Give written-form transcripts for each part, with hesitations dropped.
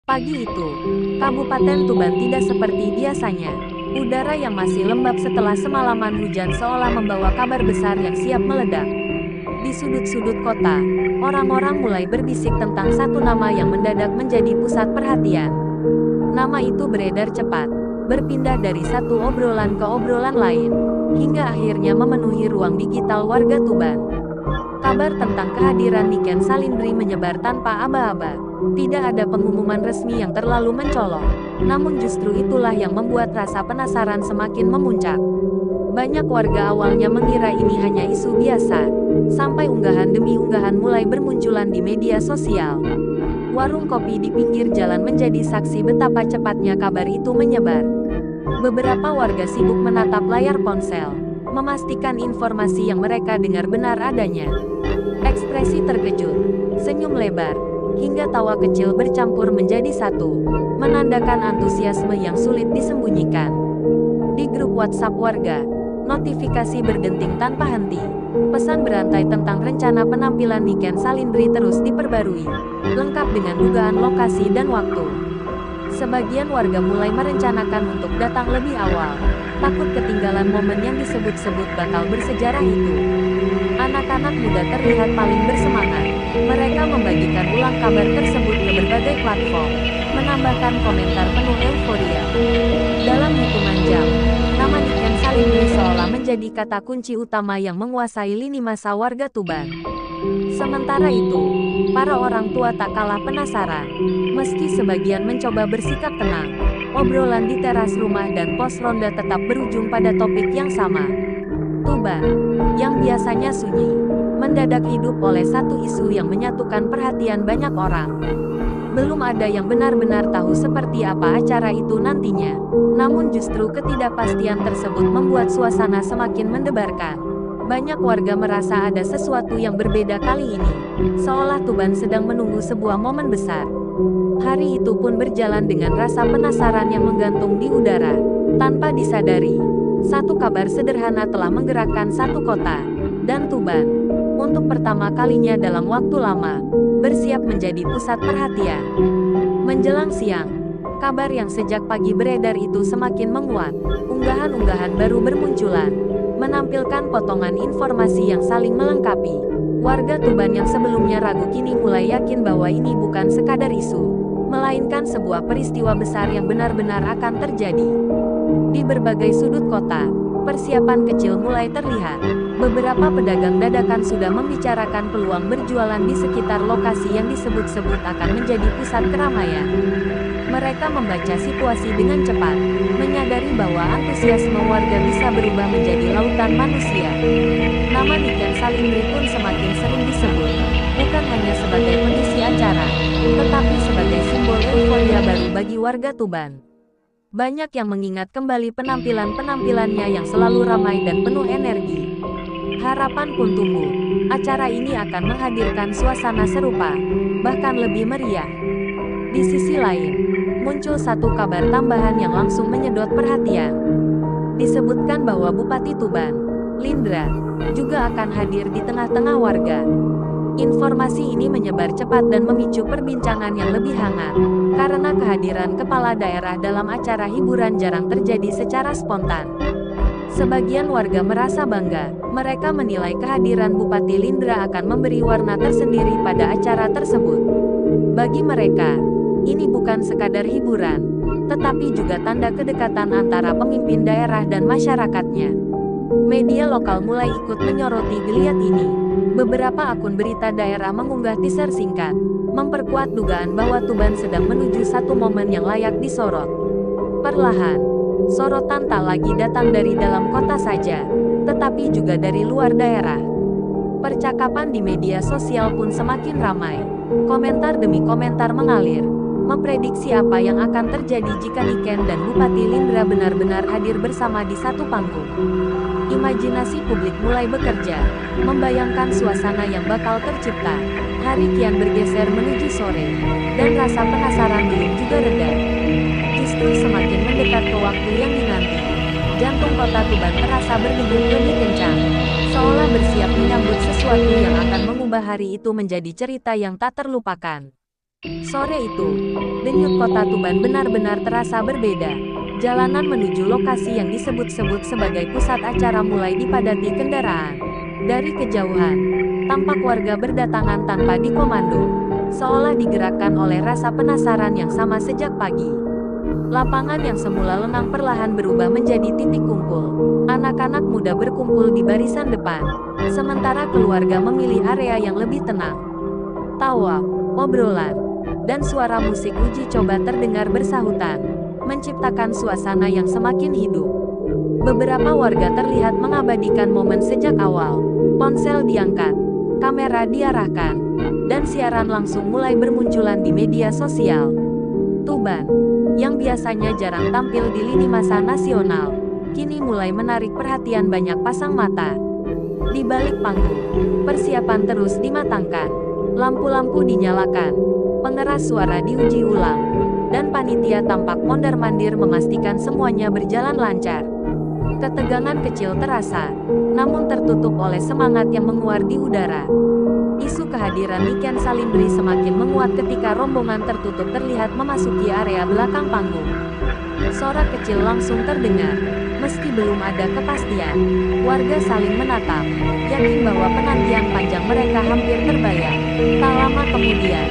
Pagi itu, Kabupaten Tuban tidak seperti biasanya. Udara yang masih lembab setelah semalaman hujan seolah membawa kabar besar yang siap meledak. Di sudut-sudut kota, orang-orang mulai berbisik tentang satu nama yang mendadak menjadi pusat perhatian. Nama itu beredar cepat, berpindah dari satu obrolan ke obrolan lain, hingga akhirnya memenuhi ruang digital warga Tuban. Kabar tentang kehadiran Niken Salindri menyebar tanpa aba-aba. Tidak ada pengumuman resmi yang terlalu mencolok, namun justru itulah yang membuat rasa penasaran semakin memuncak. Banyak warga awalnya mengira ini hanya isu biasa, sampai unggahan demi unggahan mulai bermunculan di media sosial. Warung kopi di pinggir jalan menjadi saksi betapa cepatnya kabar itu menyebar. Beberapa warga sibuk menatap layar ponsel, memastikan informasi yang mereka dengar benar adanya. Ekspresi terkejut, senyum lebar, hingga tawa kecil bercampur menjadi satu, menandakan antusiasme yang sulit disembunyikan. Di grup WhatsApp warga, notifikasi berdenting tanpa henti. Pesan berantai tentang rencana penampilan Niken Salindri terus diperbarui, lengkap dengan dugaan lokasi dan waktu. Sebagian warga mulai merencanakan untuk datang lebih awal, takut ketinggalan momen yang disebut-sebut bakal bersejarah itu. Anak-anak muda terlihat paling bersemangat. Mereka membagikan ulang kabar tersebut ke berbagai platform, menambahkan komentar penuh euforia. Dalam hitungan jam, nama Niken Salindri seolah menjadi kata kunci utama yang menguasai lini masa warga Tuban. Sementara itu, para orang tua tak kalah penasaran. Meski sebagian mencoba bersikap tenang, obrolan di teras rumah dan pos ronda tetap berujung pada topik yang sama. Tuban, yang biasanya sunyi, mendadak hidup oleh satu isu yang menyatukan perhatian banyak orang. Belum ada yang benar-benar tahu seperti apa acara itu nantinya, namun justru ketidakpastian tersebut membuat suasana semakin mendebarkan. Banyak warga merasa ada sesuatu yang berbeda kali ini, seolah Tuban sedang menunggu sebuah momen besar. Hari itu pun berjalan dengan rasa penasaran yang menggantung di udara. Tanpa disadari, satu kabar sederhana telah menggerakkan satu kota, dan Tuban, untuk pertama kalinya dalam waktu lama, bersiap menjadi pusat perhatian. Menjelang siang, kabar yang sejak pagi beredar itu semakin menguat. Unggahan-unggahan baru bermunculan, menampilkan potongan informasi yang saling melengkapi. Warga Tuban yang sebelumnya ragu kini mulai yakin bahwa ini bukan sekadar isu, melainkan sebuah peristiwa besar yang benar-benar akan terjadi. Di berbagai sudut kota, persiapan kecil mulai terlihat. Beberapa pedagang dadakan sudah membicarakan peluang berjualan di sekitar lokasi yang disebut-sebut akan menjadi pusat keramaian. Mereka membaca situasi dengan cepat, menyadari bahwa antusiasme warga bisa berubah menjadi lautan manusia. Nama Niken Salindri pun semakin sering disebut, bukan hanya sebagai pengisi acara, tetapi sebagai simbol euforia baru bagi warga Tuban. Banyak yang mengingat kembali penampilan-penampilannya yang selalu ramai dan penuh energi. Harapan pun tumbuh, acara ini akan menghadirkan suasana serupa, bahkan lebih meriah. Di sisi lain, muncul satu kabar tambahan yang langsung menyedot perhatian. Disebutkan bahwa Bupati Tuban, Lindra, juga akan hadir di tengah-tengah warga. Informasi ini menyebar cepat dan memicu perbincangan yang lebih hangat, karena kehadiran kepala daerah dalam acara hiburan jarang terjadi secara spontan. Sebagian warga merasa bangga, mereka menilai kehadiran Bupati Lindra akan memberi warna tersendiri pada acara tersebut. Bagi mereka, ini bukan sekadar hiburan, tetapi juga tanda kedekatan antara pemimpin daerah dan masyarakatnya. Media lokal mulai ikut menyoroti geliat ini. Beberapa akun berita daerah mengunggah teaser singkat, memperkuat dugaan bahwa Tuban sedang menuju satu momen yang layak disorot. Perlahan, sorotan tak lagi datang dari dalam kota saja, tetapi juga dari luar daerah. Percakapan di media sosial pun semakin ramai. Komentar demi komentar mengalir, memprediksi apa yang akan terjadi jika Niken dan Bupati Lindra benar-benar hadir bersama di satu panggung. Imajinasi publik mulai bekerja, membayangkan suasana yang bakal tercipta. Hari kian bergeser menuju sore, dan rasa penasaran belum juga reda. Justru semakin mendekat ke waktu yang dinanti, jantung kota Tuban terasa berdegup lebih kencang, seolah bersiap menyambut sesuatu yang akan mengubah hari itu menjadi cerita yang tak terlupakan. Sore itu, denyut kota Tuban benar-benar terasa berbeda. Jalanan menuju lokasi yang disebut-sebut sebagai pusat acara mulai dipadati kendaraan. Dari kejauhan, tampak warga berdatangan tanpa dikomando, seolah digerakkan oleh rasa penasaran yang sama sejak pagi. Lapangan yang semula lengang perlahan berubah menjadi titik kumpul. Anak-anak muda berkumpul di barisan depan, sementara keluarga memilih area yang lebih tenang. Tawa, obrolan, dan suara musik uji coba terdengar bersahutan, menciptakan suasana yang semakin hidup. Beberapa warga terlihat mengabadikan momen sejak awal. Ponsel diangkat, kamera diarahkan, dan siaran langsung mulai bermunculan di media sosial. Tuban, yang biasanya jarang tampil di lini masa nasional, kini mulai menarik perhatian banyak pasang mata. Di balik panggung, persiapan terus dimatangkan. Lampu-lampu dinyalakan, pengeras suara diuji ulang, dan panitia tampak mondar-mandir memastikan semuanya berjalan lancar. Ketegangan kecil terasa, namun tertutup oleh semangat yang menguar di udara. Isu kehadiran Niken Salindri semakin menguat ketika rombongan tertutup terlihat memasuki area belakang panggung. Sorak kecil langsung terdengar, meski belum ada kepastian. Warga saling menatap, yakin bahwa penantian panjang mereka hampir terbayar. Tak lama kemudian,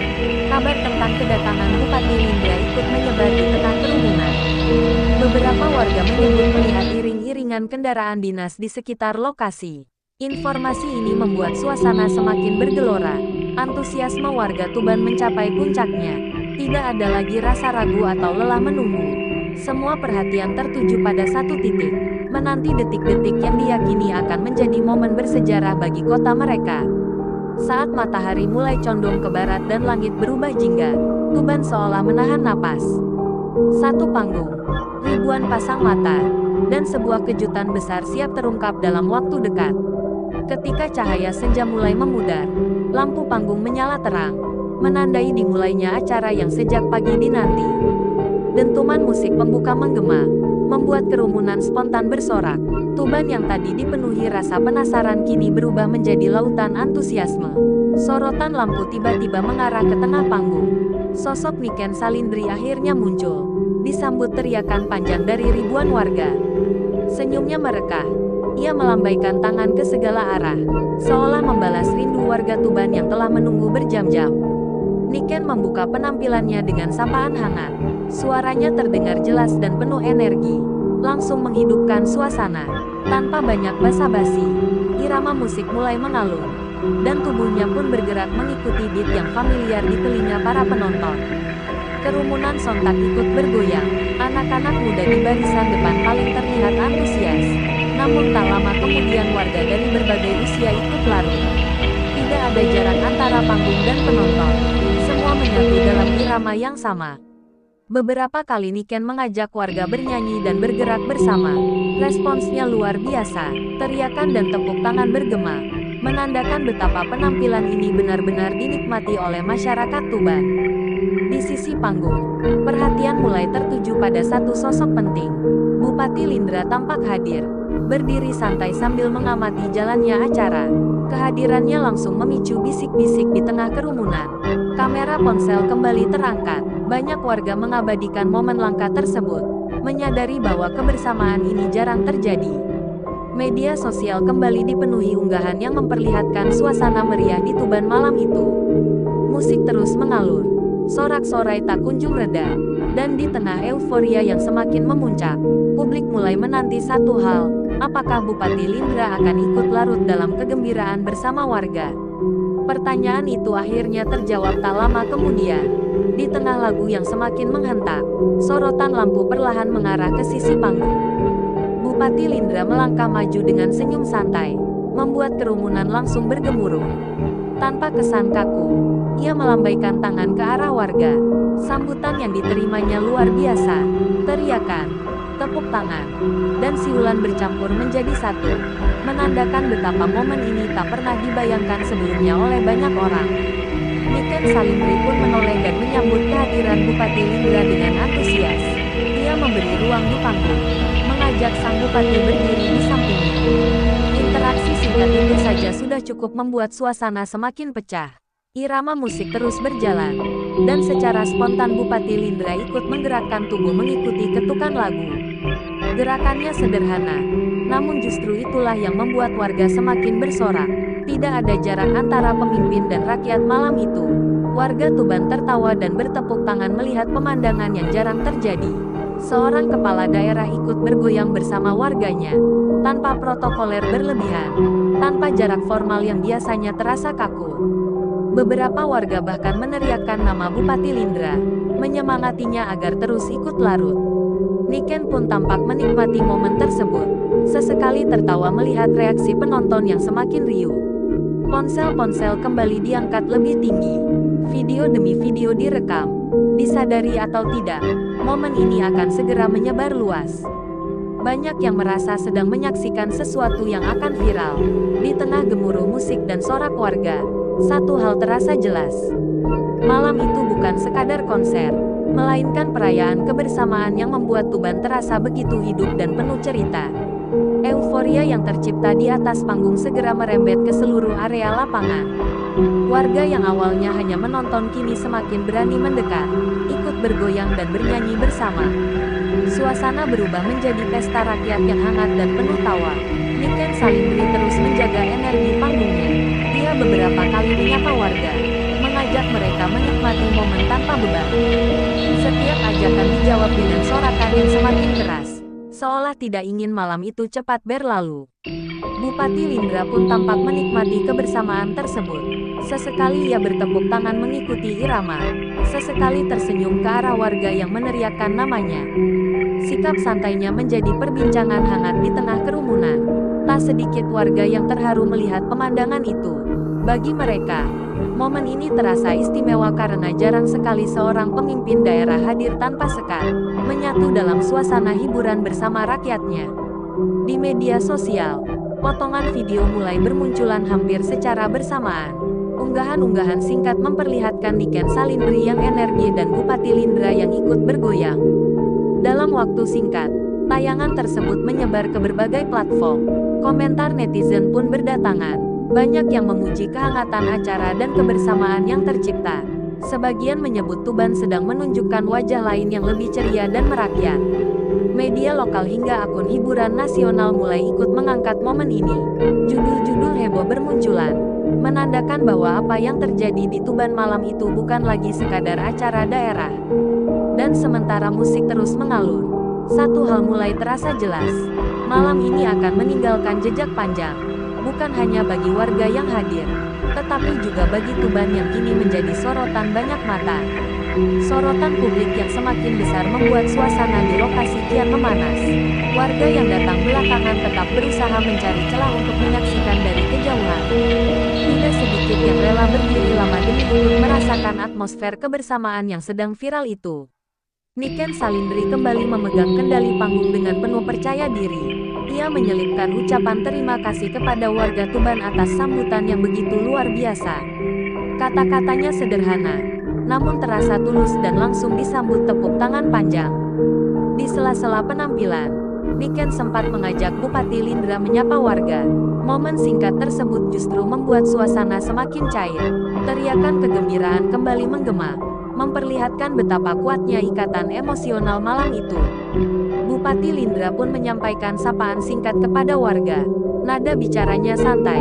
kabar tentang kedatangan Bupati Lindra ikut menyebar di tengah kerumunan. Beberapa warga menyebut melihat iring-iringan kendaraan dinas di sekitar lokasi. Informasi ini membuat suasana semakin bergelora. Antusiasme warga Tuban mencapai puncaknya. Tidak ada lagi rasa ragu atau lelah menunggu. Semua perhatian tertuju pada satu titik, menanti detik-detik yang diyakini akan menjadi momen bersejarah bagi kota mereka. Saat matahari mulai condong ke barat dan langit berubah jingga, Tuban seolah menahan napas. Satu panggung, ribuan pasang mata, dan sebuah kejutan besar siap terungkap dalam waktu dekat. Ketika cahaya senja mulai memudar, lampu panggung menyala terang, menandai dimulainya acara yang sejak pagi dinanti. Dentuman musik pembuka menggema, membuat kerumunan spontan bersorak. Tuban yang tadi dipenuhi rasa penasaran kini berubah menjadi lautan antusiasme. Sorotan lampu tiba-tiba mengarah ke tengah panggung. Sosok Niken Salindri akhirnya muncul, disambut teriakan panjang dari ribuan warga. Senyumnya merekah, ia melambaikan tangan ke segala arah, seolah membalas rindu warga Tuban yang telah menunggu berjam-jam. Niken membuka penampilannya dengan sapaan hangat. Suaranya terdengar jelas dan penuh energi, langsung menghidupkan suasana. Tanpa banyak basa-basi, irama musik mulai mengalun, dan tubuhnya pun bergerak mengikuti beat yang familiar di telinga para penonton. Kerumunan sontak ikut bergoyang. Anak-anak muda di barisan depan paling terlihat antusias. Namun tak lama kemudian warga dari berbagai usia ikut larut. Tidak ada jarak antara panggung dan penonton. Semua menyatu dalam irama yang sama. Beberapa kali Niken mengajak warga bernyanyi dan bergerak bersama. Responsnya luar biasa. Teriakan dan tepuk tangan bergema, menandakan betapa penampilan ini benar-benar dinikmati oleh masyarakat Tuban. Di sisi panggung, perhatian mulai tertuju pada satu sosok penting. Bupati Lindra tampak hadir, berdiri santai sambil mengamati jalannya acara. Kehadirannya langsung memicu bisik-bisik di tengah kerumunan. Kamera ponsel kembali terangkat. Banyak warga mengabadikan momen langka tersebut, menyadari bahwa kebersamaan ini jarang terjadi. Media sosial kembali dipenuhi unggahan yang memperlihatkan suasana meriah di Tuban malam itu. Musik terus mengalun, sorak-sorai tak kunjung reda, dan di tengah euforia yang semakin memuncak, publik mulai menanti satu hal, apakah Bupati Lindra akan ikut larut dalam kegembiraan bersama warga? Pertanyaan itu akhirnya terjawab tak lama kemudian. Di tengah lagu yang semakin menghentak, sorotan lampu perlahan mengarah ke sisi panggung. Bupati Lindra melangkah maju dengan senyum santai, membuat kerumunan langsung bergemuruh. Tanpa kesan kaku, ia melambaikan tangan ke arah warga. Sambutan yang diterimanya luar biasa. Teriakan, tepuk tangan, dan siulan bercampur menjadi satu, menandakan betapa momen ini tak pernah dibayangkan sebelumnya oleh banyak orang. Niken Salindri pun menoleh dan menyambut kehadiran Bupati Lindra dengan antusias. Ia memberi ruang di panggung, mengajak sang bupati berdiri di sampingnya. Interaksi singkat itu saja sudah cukup membuat suasana semakin pecah. Irama musik terus berjalan, Dan secara spontan Bupati Lindra ikut menggerakkan tubuh mengikuti ketukan lagu. Gerakannya sederhana, namun justru itulah yang membuat warga semakin bersorak. Tidak ada jarak antara pemimpin dan rakyat malam itu. Warga Tuban tertawa dan bertepuk tangan melihat pemandangan yang jarang terjadi. Seorang kepala daerah ikut bergoyang bersama warganya, tanpa protokoler berlebihan, tanpa jarak formal yang biasanya terasa kaku. Beberapa warga bahkan meneriakkan nama Bupati Lindra, menyemangatinya agar terus ikut larut. Niken pun tampak menikmati momen tersebut, sesekali tertawa melihat reaksi penonton yang semakin riuh. Ponsel-ponsel kembali diangkat lebih tinggi. Video demi video direkam. Disadari atau tidak, momen ini akan segera menyebar luas. Banyak yang merasa sedang menyaksikan sesuatu yang akan viral. Di tengah gemuruh musik dan sorak warga, satu hal terasa jelas. Malam itu bukan sekadar konser, melainkan perayaan kebersamaan yang membuat Tuban terasa begitu hidup dan penuh cerita. Euforia yang tercipta di atas panggung segera merembet ke seluruh area lapangan. Warga yang awalnya hanya menonton kini semakin berani mendekat, ikut bergoyang dan bernyanyi bersama. Suasana berubah menjadi pesta rakyat yang hangat dan penuh tawa. Niken Salindri terus menjaga energi panggungnya. Dia beberapa kali menyapa warga, mengajak mereka menikmati momen tanpa beban. Setiap ajakan dijawab dengan sorakan yang semakin keras, seolah tidak ingin malam itu cepat berlalu. Bupati Lindra pun tampak menikmati kebersamaan tersebut. Sesekali ia bertepuk tangan mengikuti irama, sesekali tersenyum ke arah warga yang meneriakkan namanya. Sikap santainya menjadi perbincangan hangat di tengah kerumunan. Tak sedikit warga yang terharu melihat pemandangan itu. Bagi mereka, momen ini terasa istimewa karena jarang sekali seorang pemimpin daerah hadir tanpa sekat, menyatu dalam suasana hiburan bersama rakyatnya. Di media sosial, potongan video mulai bermunculan hampir secara bersamaan. Unggahan-unggahan singkat memperlihatkan Niken Salindri yang energi dan Bupati Lindra yang ikut bergoyang. Dalam waktu singkat, tayangan tersebut menyebar ke berbagai platform. Komentar netizen pun berdatangan. Banyak yang memuji kehangatan acara dan kebersamaan yang tercipta. Sebagian menyebut Tuban sedang menunjukkan wajah lain yang lebih ceria dan merakyat. Media lokal hingga akun hiburan nasional mulai ikut mengangkat momen ini. Judul-judul heboh bermunculan, menandakan bahwa apa yang terjadi di Tuban malam itu bukan lagi sekadar acara daerah. Dan sementara musik terus mengalun, satu hal mulai terasa jelas. Malam ini akan meninggalkan jejak panjang, bukan hanya bagi warga yang hadir, tetapi juga bagi Tuban yang kini menjadi sorotan banyak mata. Sorotan publik yang semakin besar membuat suasana di lokasi kian memanas. Warga yang datang belakangan tetap berusaha mencari celah untuk menyaksikan dari kejauhan. Tidak sedikit yang rela berdiri lama demi untuk merasakan atmosfer kebersamaan yang sedang viral itu. Niken Salindri kembali memegang kendali panggung dengan penuh percaya diri. Ia menyelipkan ucapan terima kasih kepada warga Tuban atas sambutan yang begitu luar biasa. Kata-katanya sederhana, namun terasa tulus dan langsung disambut tepuk tangan panjang. Di sela-sela penampilan, Niken sempat mengajak Bupati Lindra menyapa warga. Momen singkat tersebut justru membuat suasana semakin cair. Teriakan kegembiraan kembali menggema, memperlihatkan betapa kuatnya ikatan emosional malam itu. Bupati Lindra pun menyampaikan sapaan singkat kepada warga. Nada bicaranya santai,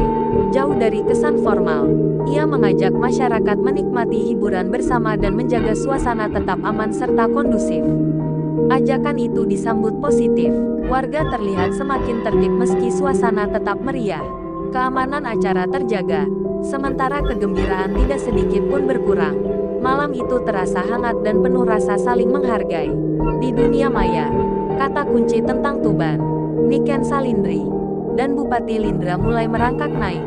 jauh dari kesan formal. Ia mengajak masyarakat menikmati hiburan bersama dan menjaga suasana tetap aman serta kondusif. Ajakan itu disambut positif. Warga terlihat semakin tertib meski suasana tetap meriah. Keamanan acara terjaga, sementara kegembiraan tidak sedikit pun berkurang. Malam itu terasa hangat dan penuh rasa saling menghargai. Di dunia maya, kata kunci tentang Tuban, Niken Salindri, dan Bupati Lindra mulai merangkak naik.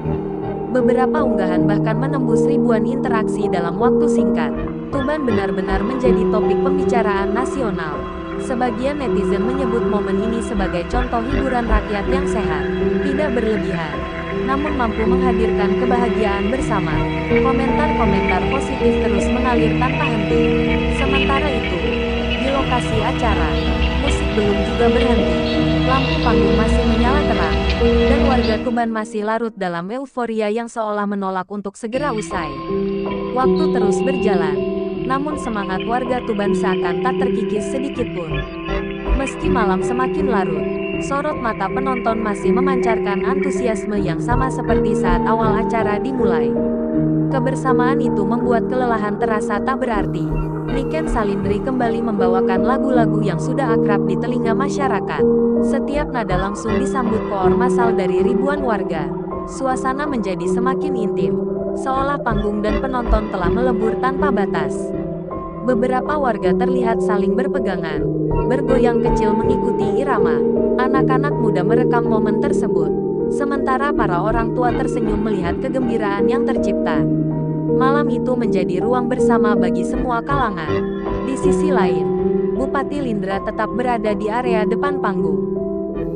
Beberapa unggahan bahkan menembus ribuan interaksi dalam waktu singkat. Tuban benar-benar menjadi topik pembicaraan nasional. Sebagian netizen menyebut momen ini sebagai contoh hiburan rakyat yang sehat, tidak berlebihan, namun mampu menghadirkan kebahagiaan bersama. Komentar-komentar positif terus mengalir tanpa henti. Sementara itu, di lokasi acara, musik belum juga berhenti. Lampu panggung masih menyala terang, dan warga Tuban masih larut dalam euforia yang seolah menolak untuk segera usai. Waktu terus berjalan. namun semangat warga Tuban seakan tak terkikis sedikitpun. Meski malam semakin larut, sorot mata penonton masih memancarkan antusiasme yang sama seperti saat awal acara dimulai. Kebersamaan itu membuat kelelahan terasa tak berarti. Niken Salindri kembali membawakan lagu-lagu yang sudah akrab di telinga masyarakat. Setiap nada langsung disambut koor massal dari ribuan warga. Suasana menjadi semakin intim, seolah panggung dan penonton telah melebur tanpa batas. Beberapa warga terlihat saling berpegangan, bergoyang kecil mengikuti irama. Anak-anak muda merekam momen tersebut, sementara para orang tua tersenyum melihat kegembiraan yang tercipta. Malam itu menjadi ruang bersama bagi semua kalangan. Di sisi lain, Bupati Lindra tetap berada di area depan panggung.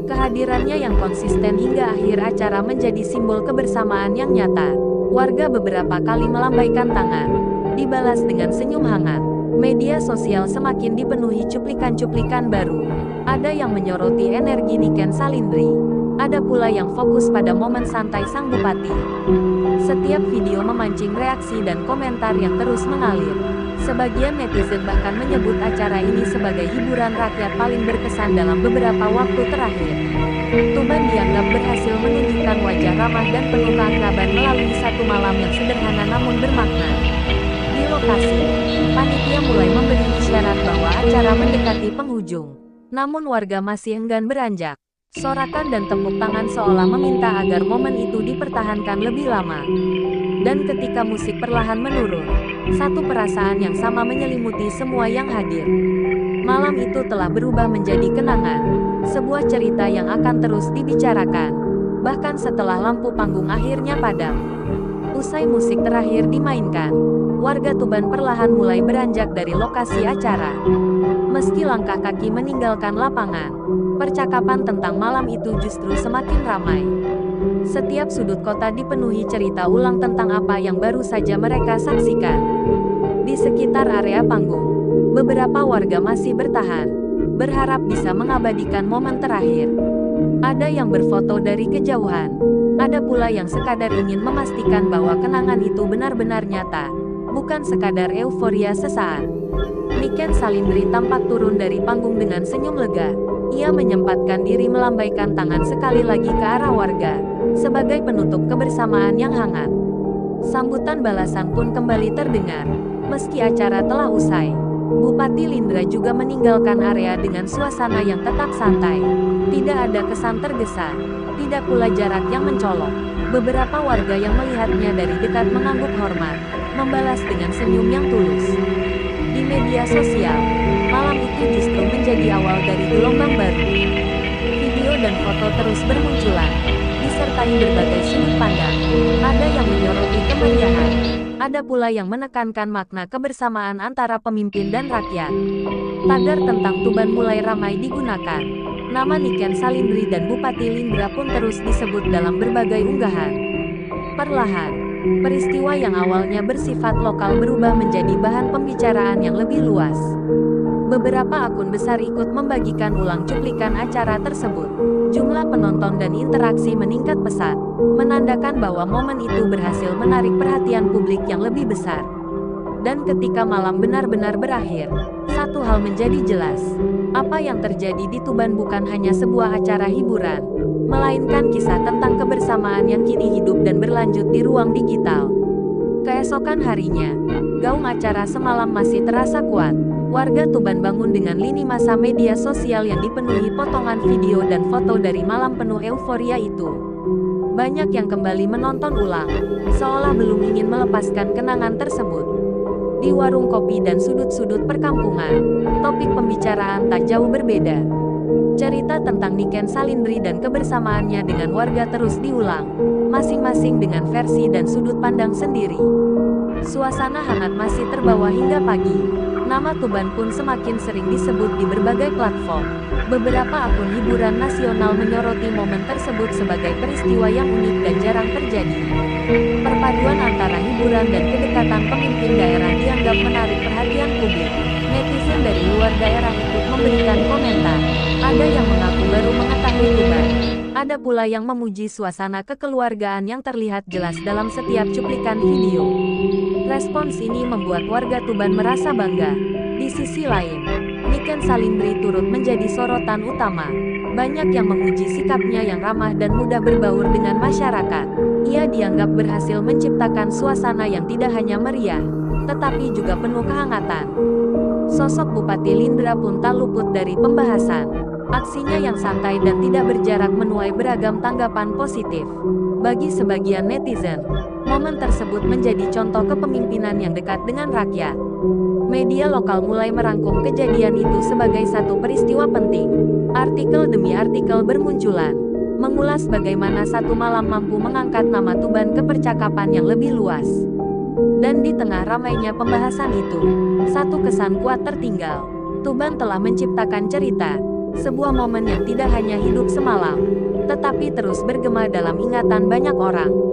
Kehadirannya yang konsisten hingga akhir acara menjadi simbol kebersamaan yang nyata. Warga beberapa kali melambaikan tangan, dibalas dengan senyum hangat. Media sosial semakin dipenuhi cuplikan-cuplikan baru. Ada yang menyoroti energi Niken Salindri, ada pula yang fokus pada momen santai sang bupati. Setiap video memancing reaksi dan komentar yang terus mengalir. Sebagian netizen bahkan menyebut acara ini sebagai hiburan rakyat paling berkesan dalam beberapa waktu terakhir. Tuban dianggap berhasil menunjukkan wajah ramah dan penuh keakraban melalui satu malam yang sederhana namun bermakna. Di lokasi, panitia mulai memberi isyarat bahwa acara mendekati penghujung. Namun warga masih enggan beranjak. Sorakan dan tepuk tangan seolah meminta agar momen itu dipertahankan lebih lama. Dan ketika musik perlahan menurun, satu perasaan yang sama menyelimuti semua yang hadir. Malam itu telah berubah menjadi kenangan, sebuah cerita yang akan terus dibicarakan, bahkan setelah lampu panggung akhirnya padam. Usai musik terakhir dimainkan, warga Tuban perlahan mulai beranjak dari lokasi acara. Meski langkah kaki meninggalkan lapangan, percakapan tentang malam itu justru semakin ramai. Setiap sudut kota dipenuhi cerita ulang tentang apa yang baru saja mereka saksikan. Di sekitar area panggung, beberapa warga masih bertahan, berharap bisa mengabadikan momen terakhir. Ada yang berfoto dari kejauhan, ada pula yang sekadar ingin memastikan bahwa kenangan itu benar-benar nyata, bukan sekadar euforia sesaat. Niken Salindri tampak turun dari panggung dengan senyum lega. Ia menyempatkan diri melambaikan tangan sekali lagi ke arah warga, sebagai penutup kebersamaan yang hangat. Sambutan balasan pun kembali terdengar, meski acara telah usai. Bupati Lindra juga meninggalkan area dengan suasana yang tetap santai. Tidak ada kesan tergesa, tidak pula jarak yang mencolok. Beberapa warga yang melihatnya dari dekat mengangguk hormat, membalas dengan senyum yang tulus. Di media sosial, malam itu justru menjadi awal dari gelombang baru. Video dan foto terus bermunculan, disertai berbagai sudut pandang. Ada yang menyoroti kemeriahan, ada pula yang menekankan makna kebersamaan antara pemimpin dan rakyat. Tagar tentang Tuban mulai ramai digunakan. Nama Niken Salindri dan Bupati Lindra pun terus disebut dalam berbagai unggahan. Perlahan, peristiwa yang awalnya bersifat lokal berubah menjadi bahan pembicaraan yang lebih luas. Beberapa akun besar ikut membagikan ulang cuplikan acara tersebut. Jumlah penonton dan interaksi meningkat pesat, menandakan bahwa momen itu berhasil menarik perhatian publik yang lebih besar. Dan ketika malam benar-benar berakhir, satu hal menjadi jelas. Apa yang terjadi di Tuban bukan hanya sebuah acara hiburan, melainkan kisah tentang kebersamaan yang kini hidup dan berlanjut di ruang digital. Keesokan harinya, gaung acara semalam masih terasa kuat. Warga Tuban bangun dengan lini masa media sosial yang dipenuhi potongan video dan foto dari malam penuh euforia itu. Banyak yang kembali menonton ulang, seolah belum ingin melepaskan kenangan tersebut. Di warung kopi dan sudut-sudut perkampungan, topik pembicaraan tak jauh berbeda. Cerita tentang Niken Salindri dan kebersamaannya dengan warga terus diulang, masing-masing dengan versi dan sudut pandang sendiri. Suasana hangat masih terbawa hingga pagi. Nama Tuban pun semakin sering disebut di berbagai platform. Beberapa akun hiburan nasional menyoroti momen tersebut sebagai peristiwa yang unik dan jarang terjadi. Perpaduan antara hiburan dan kedekatan pemimpin daerah dianggap menarik perhatian publik. Netizen dari luar daerah ikut memberikan komentar. Ada yang mengaku baru mengetahui Tuban. Ada pula yang memuji suasana kekeluargaan yang terlihat jelas dalam setiap cuplikan video. Respons ini membuat warga Tuban merasa bangga. Di sisi lain, Niken Salindri turut menjadi sorotan utama. Banyak yang memuji sikapnya yang ramah dan mudah berbaur dengan masyarakat. Ia dianggap berhasil menciptakan suasana yang tidak hanya meriah, tetapi juga penuh kehangatan. Sosok Bupati Lindra pun tak luput dari pembahasan. Aksinya yang santai dan tidak berjarak menuai beragam tanggapan positif. Bagi sebagian netizen, momen tersebut menjadi contoh kepemimpinan yang dekat dengan rakyat. Media lokal mulai merangkum kejadian itu sebagai satu peristiwa penting. Artikel demi artikel bermunculan, mengulas bagaimana satu malam mampu mengangkat nama Tuban ke percakapan yang lebih luas. Dan di tengah ramainya pembahasan itu, satu kesan kuat tertinggal. Tuban telah menciptakan cerita, sebuah momen yang tidak hanya hidup semalam, tetapi terus bergema dalam ingatan banyak orang.